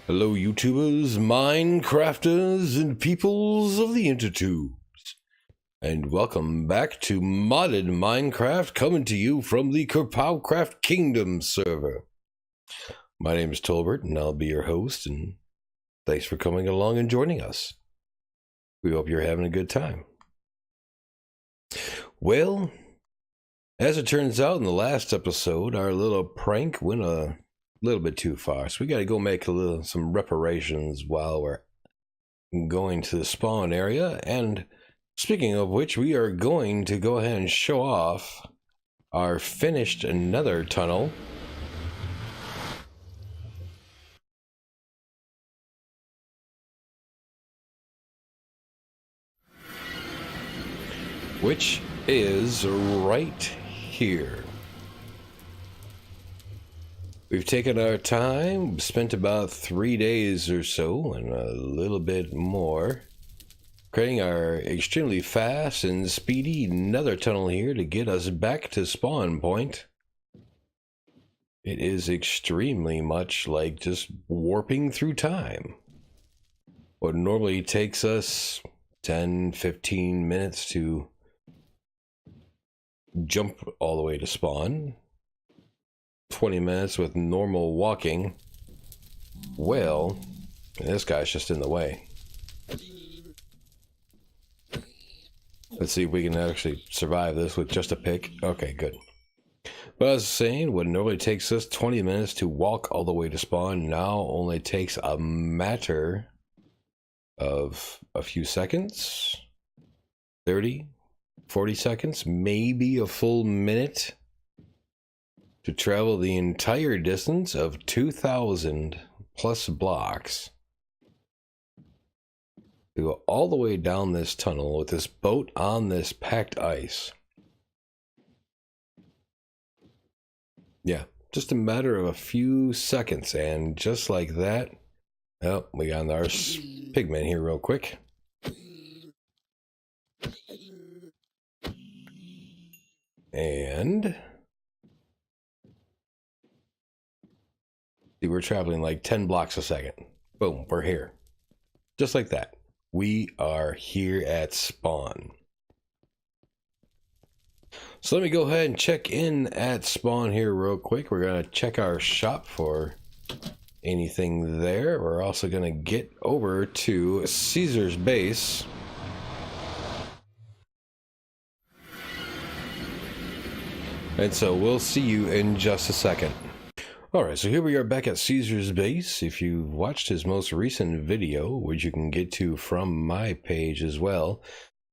Hello YouTubers, Minecrafters, and peoples of the intertubes. And welcome back to modded Minecraft, coming to you from the KerPOWCraft Kingdom server. My name is Tolbert, and I'll be your host, and thanks for coming along and joining us. We hope you're having a good time. Well, as it turns out in the last episode, our little prank went a little bit too far, so we got to go make some reparations while we're going to the spawn area. And speaking of which, we are going to go ahead and show off our finished nether tunnel. Which is right here. We've taken our time, spent about 3 days or so, and a little bit more, creating our extremely fast and speedy nether tunnel here to get us back to spawn point. It is extremely much like just warping through time. What normally takes us 10-15 minutes to jump all the way to spawn, 20 minutes with normal walking. Well, this guy's just in the way. Let's see if we can actually survive this with just a pick. Okay, good. But I was saying, what normally takes us 20 minutes to walk all the way to spawn now only takes a matter of a few seconds. 30, 40 seconds, maybe a full minute, to travel the entire distance of 2,000 plus blocks to go all the way down this tunnel with this boat on this packed ice. Yeah, just a matter of a few seconds, and just like that, oh, we got our pigman here real quick. And see, we're traveling like 10 blocks a second. Boom, we're here. Just like that. We are here at spawn. So let me go ahead and check in at spawn here real quick. We're going to check our shop for anything there. We're also going to get over to Caesar's base. And so we'll see you in just a second. Alright, so here we are back at Caesar's base. If you've watched his most recent video, which you can get to from my page as well,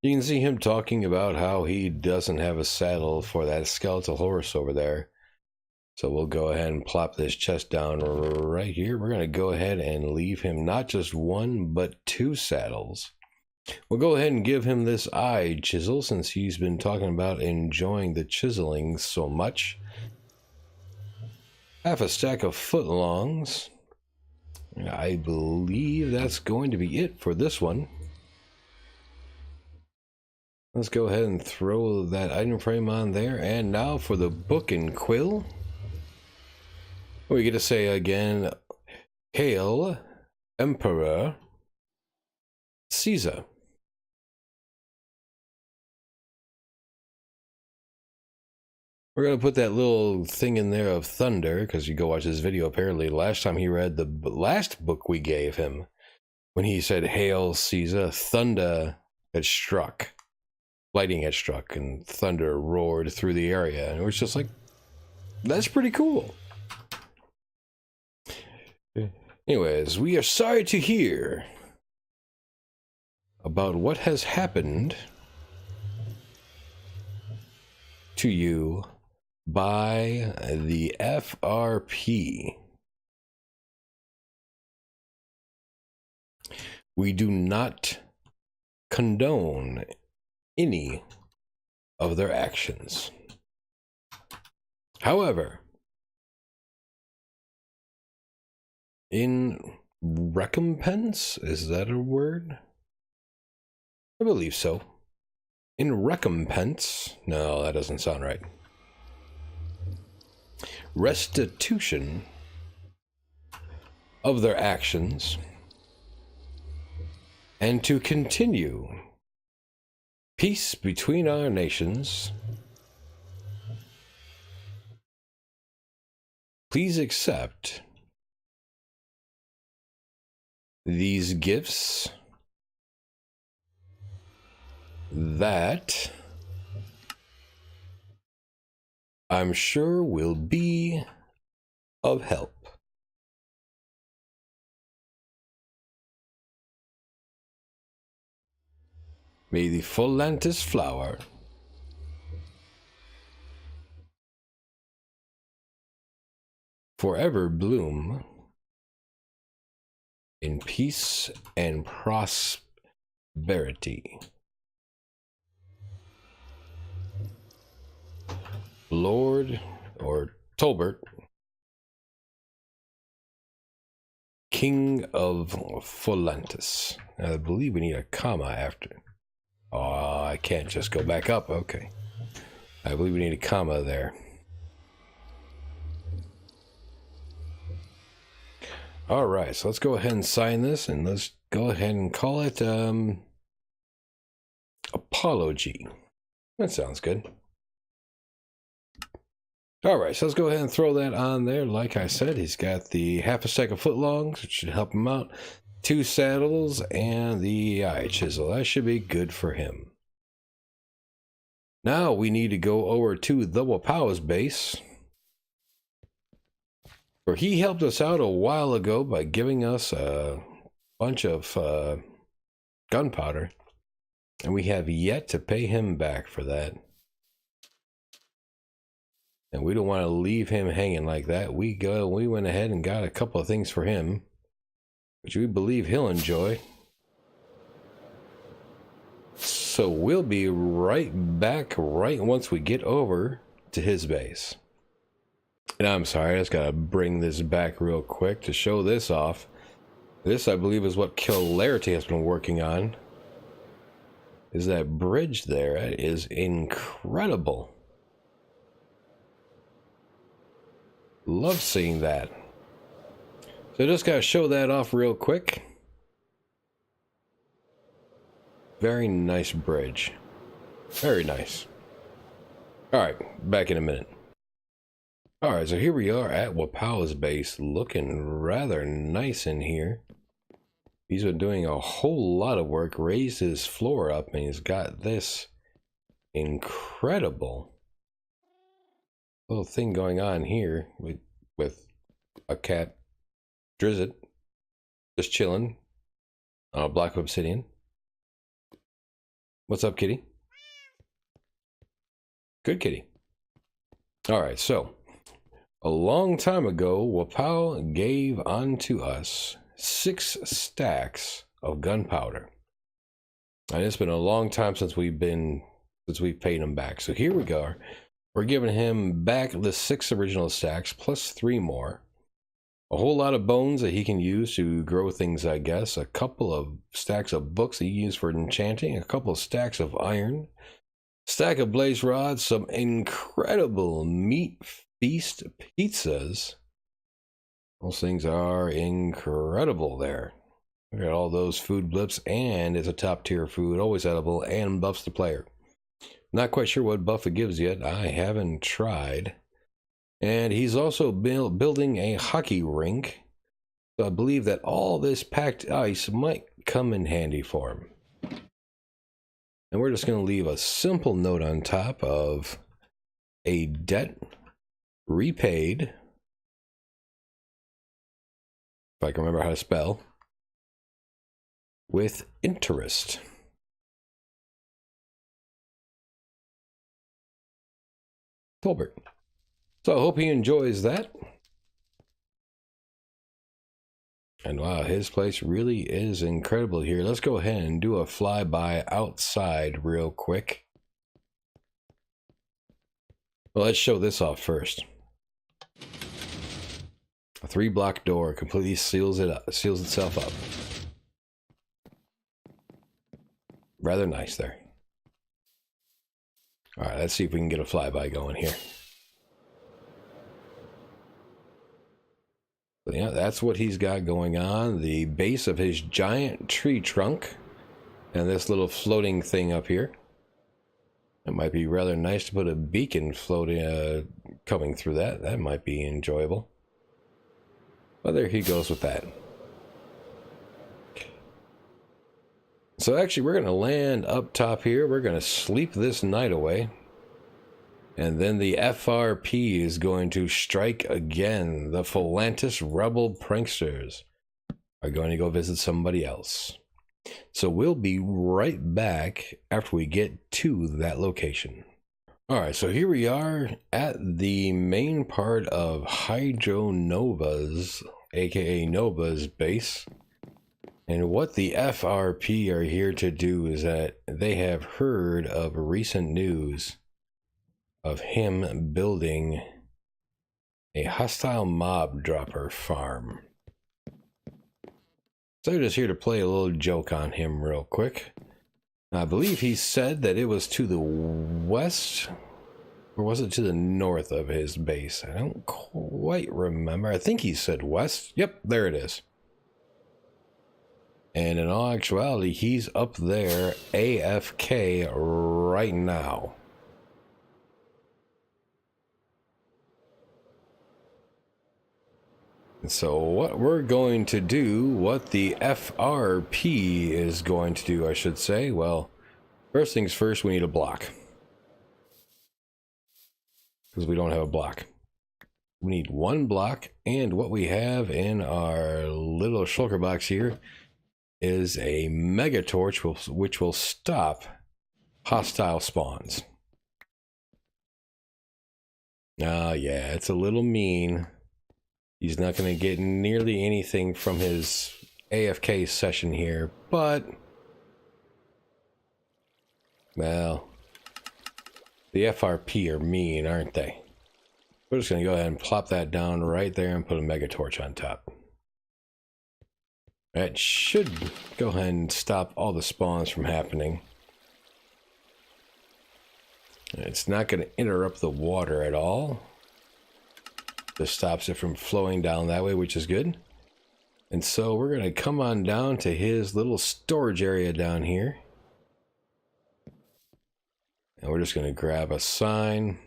you can see him talking about how he doesn't have a saddle for that skeletal horse over there. So we'll go ahead and plop this chest down right here. We're going to go ahead and leave him not just one, but 2 saddles. We'll go ahead and give him this eye chisel, since he's been talking about enjoying the chiseling so much. Half a stack of footlongs. I believe that's going to be it for this one. Let's go ahead and throw that item frame on there. And now for the book and quill. We get to say again, Hail Emperor Caesar. We're going to put that little thing in there of thunder, because you go watch this video, apparently last time he read the last book we gave him, when he said, Hail Caesar, thunder had struck. Lightning had struck, and thunder roared through the area. And it was just like, that's pretty cool. Anyways, we are sorry to hear about what has happened to you by the FRP. We do not condone any of their actions. However, in recompense, is that a word? I believe so. In recompense, no, that doesn't sound right. Restitution of their actions and to continue peace between our nations, please accept these gifts that I'm sure will be of help. May the Pholantus flower forever bloom in peace and prosperity. Lord, or Tolbert, King of Pholantus. I believe we need a comma after. Oh, I can't just go back up. Okay. I believe we need a comma there. All right, so let's go ahead and sign this, and let's go ahead and call it apology. That sounds good. All right, so let's go ahead and throw that on there. Like I said, he's got the half a stack of footlongs, which should help him out. 2 saddles and the eye chisel. That should be good for him. Now we need to go over to the Wapow's base, where he helped us out a while ago by giving us a bunch of gunpowder, and we have yet to pay him back for that. And we don't want to leave him hanging like that. We went ahead and got a couple of things for him, which we believe he'll enjoy. So we'll be right back right once we get over to his base. And I'm sorry, I just gotta bring this back real quick to show this off. This, I believe, is what Kilarity has been working on. Is that bridge there? That is incredible. Love seeing that. So just gotta show that off real quick. Very nice bridge. Very nice. Alright, back in a minute. Alright, so here we are at Wapow's base, looking rather nice in here. He's been doing a whole lot of work, raised his floor up, and he's got this incredible little thing going on here with a cat, Drizzit, just chilling on a block of obsidian. What's up, kitty? Good kitty. Alright, so a long time ago, Wapow gave unto us 6 stacks of gunpowder. And it's been a long time since we've paid him back. So here we go. We're giving him back the 6 original stacks plus 3 more. A whole lot of bones that he can use to grow things, I guess. A couple of stacks of books that he uses for enchanting. A couple of stacks of iron. Stack of blaze rods. Some incredible meat feast pizzas. Those things are incredible there. Look at all those food blips, and it's a top tier food, always edible, and buffs the player. Not quite sure what buff it gives yet. I haven't tried. And he's also building a hockey rink. So I believe that all this packed ice might come in handy for him. And we're just going to leave a simple note on top of a debt repaid. If I can remember how to spell. With interest. Tolbert. So I hope he enjoys that. And wow, his place really is incredible here. Let's go ahead and do a flyby outside real quick. Well, let's show this off first. A 3-block door completely seals itself up. Rather nice there. All right, let's see if we can get a flyby going here. So yeah, that's what he's got going on. The base of his giant tree trunk and this little floating thing up here. It might be rather nice to put a beacon floating, coming through that. That might be enjoyable. But there he goes with that. So actually, we're going to land up top here. We're going to sleep this night away. And then the FRP is going to strike again. The Philantis Rebel Pranksters are going to go visit somebody else. So we'll be right back after we get to that location. Alright, so here we are at the main part of Hydro Nova's, aka Nova's base. And what the FRP are here to do is that they have heard of recent news of him building a hostile mob dropper farm. So I'm just here to play a little joke on him real quick. I believe he said that it was to the west, or was it to the north of his base? I don't quite remember. I think he said west. Yep, there it is. And in all actuality, he's up there AFK right now. So what we're going to do, what the FRP is going to do, I should say, well, first things first, we need a block. Because we don't have a block. We need one block, and what we have in our little shulker box here is a mega torch, which will stop hostile spawns. Yeah, it's a little mean. He's not going to get nearly anything from his AFK session here, but, well, the FRP are mean, aren't they? We're just going to go ahead and plop that down right there and put a mega torch on top. That should go ahead and stop all the spawns from happening. It's not going to interrupt the water at all. Just stops it from flowing down that way, which is good. And so we're going to come on down to his little storage area down here. And we're just going to grab a sign.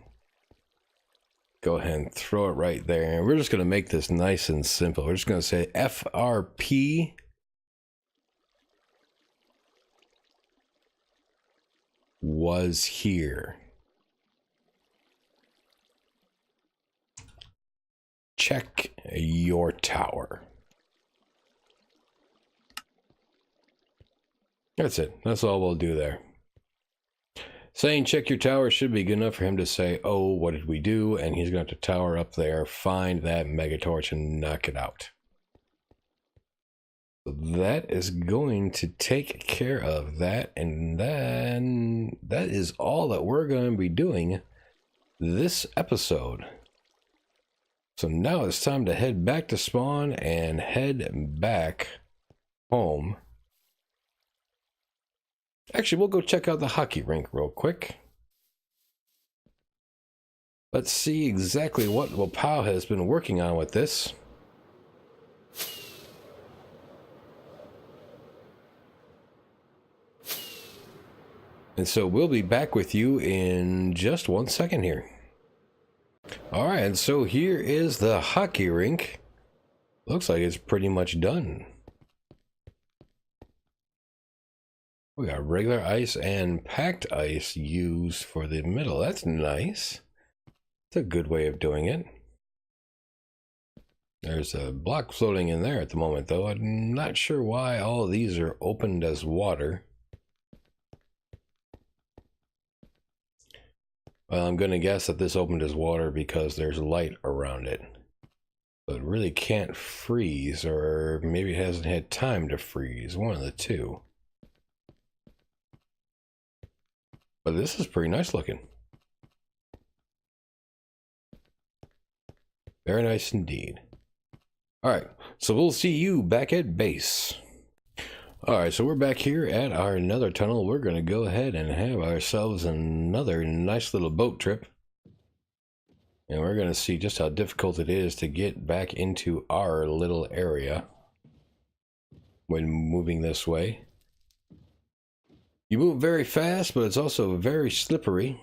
Go ahead and throw it right there. And we're just going to make this nice and simple. We're just going to say FRP was here. Check your tower. That's it. That's all we'll do there. Saying check your tower should be good enough for him to say, oh, what did we do? And he's going to have to tower up there, find that mega torch, and knock it out. So that is going to take care of that. And then that is all that we're going to be doing this episode. So now it's time to head back to spawn and head back home. Actually, we'll go check out the hockey rink real quick. Let's see exactly what KerPOW has been working on with this. And so we'll be back with you in just 1 second here. Alright, and so here is the hockey rink. Looks like it's pretty much done. We got regular ice and packed ice used for the middle. That's nice. It's a good way of doing it. There's a block floating in there at the moment, though. I'm not sure why all of these are opened as water. Well, I'm going to guess that this opened as water because there's light around it. So it really can't freeze, or maybe it hasn't had time to freeze. One of the two. But this is pretty nice looking. Very nice indeed. Alright, so we'll see you back at base. Alright, so we're back here at our another tunnel. We're going to go ahead and have ourselves another nice little boat trip. And we're going to see just how difficult it is to get back into our little area when moving this way. You move very fast, but it's also very slippery.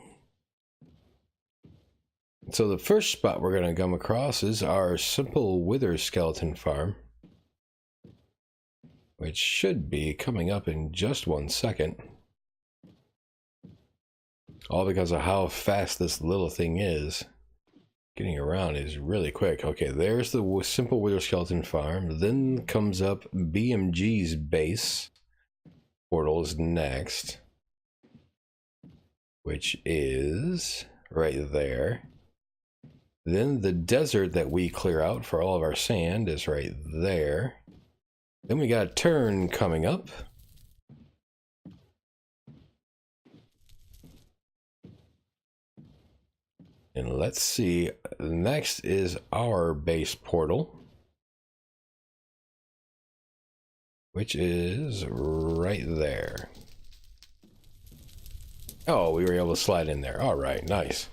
So the first spot we're going to come across is our simple wither skeleton farm, which should be coming up in just 1 second. All because of how fast this little thing is. Getting around is really quick. Okay, there's the simple wither skeleton farm. Then comes up BMG's base. Portal is next, which is right there. Then the desert that we clear out for all of our sand is right there. Then we got a turn coming up. And let's see, next is our base portal, which is right there. Oh, we were able to slide in there. All right, nice.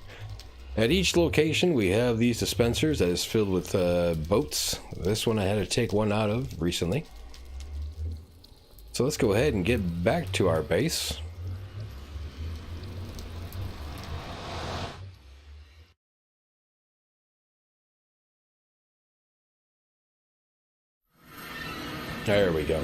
At each location, we have these dispensers that is filled with boats. This one I had to take one out of recently. So let's go ahead and get back to our base. There we go.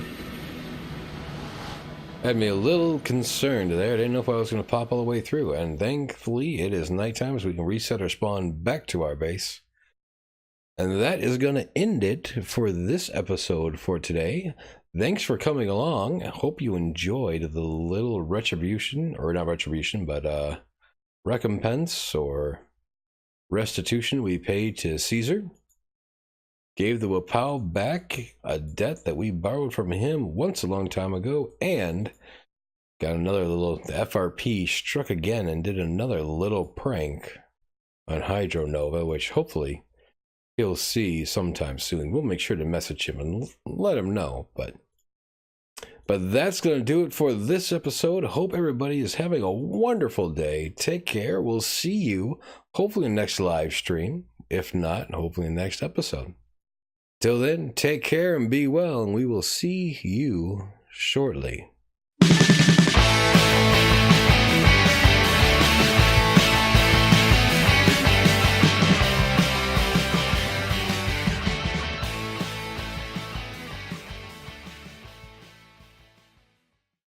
Had me a little concerned there. I didn't know if I was going to pop all the way through. And thankfully, it is nighttime, so we can reset our spawn back to our base. And that is going to end it for this episode for today. Thanks for coming along. I hope you enjoyed the little retribution, or not retribution, but recompense or restitution we paid to Caesar. Gave the Wapow back a debt that we borrowed from him once a long time ago, and got another little, the FRP struck again and did another little prank on Hydronova, which hopefully he'll see sometime soon. We'll make sure to message him and let him know, but that's going to do it for this episode. Hope everybody is having a wonderful day. Take care. We'll see you hopefully in the next live stream. If not, hopefully in the next episode. Till then, take care and be well, and we will see you shortly.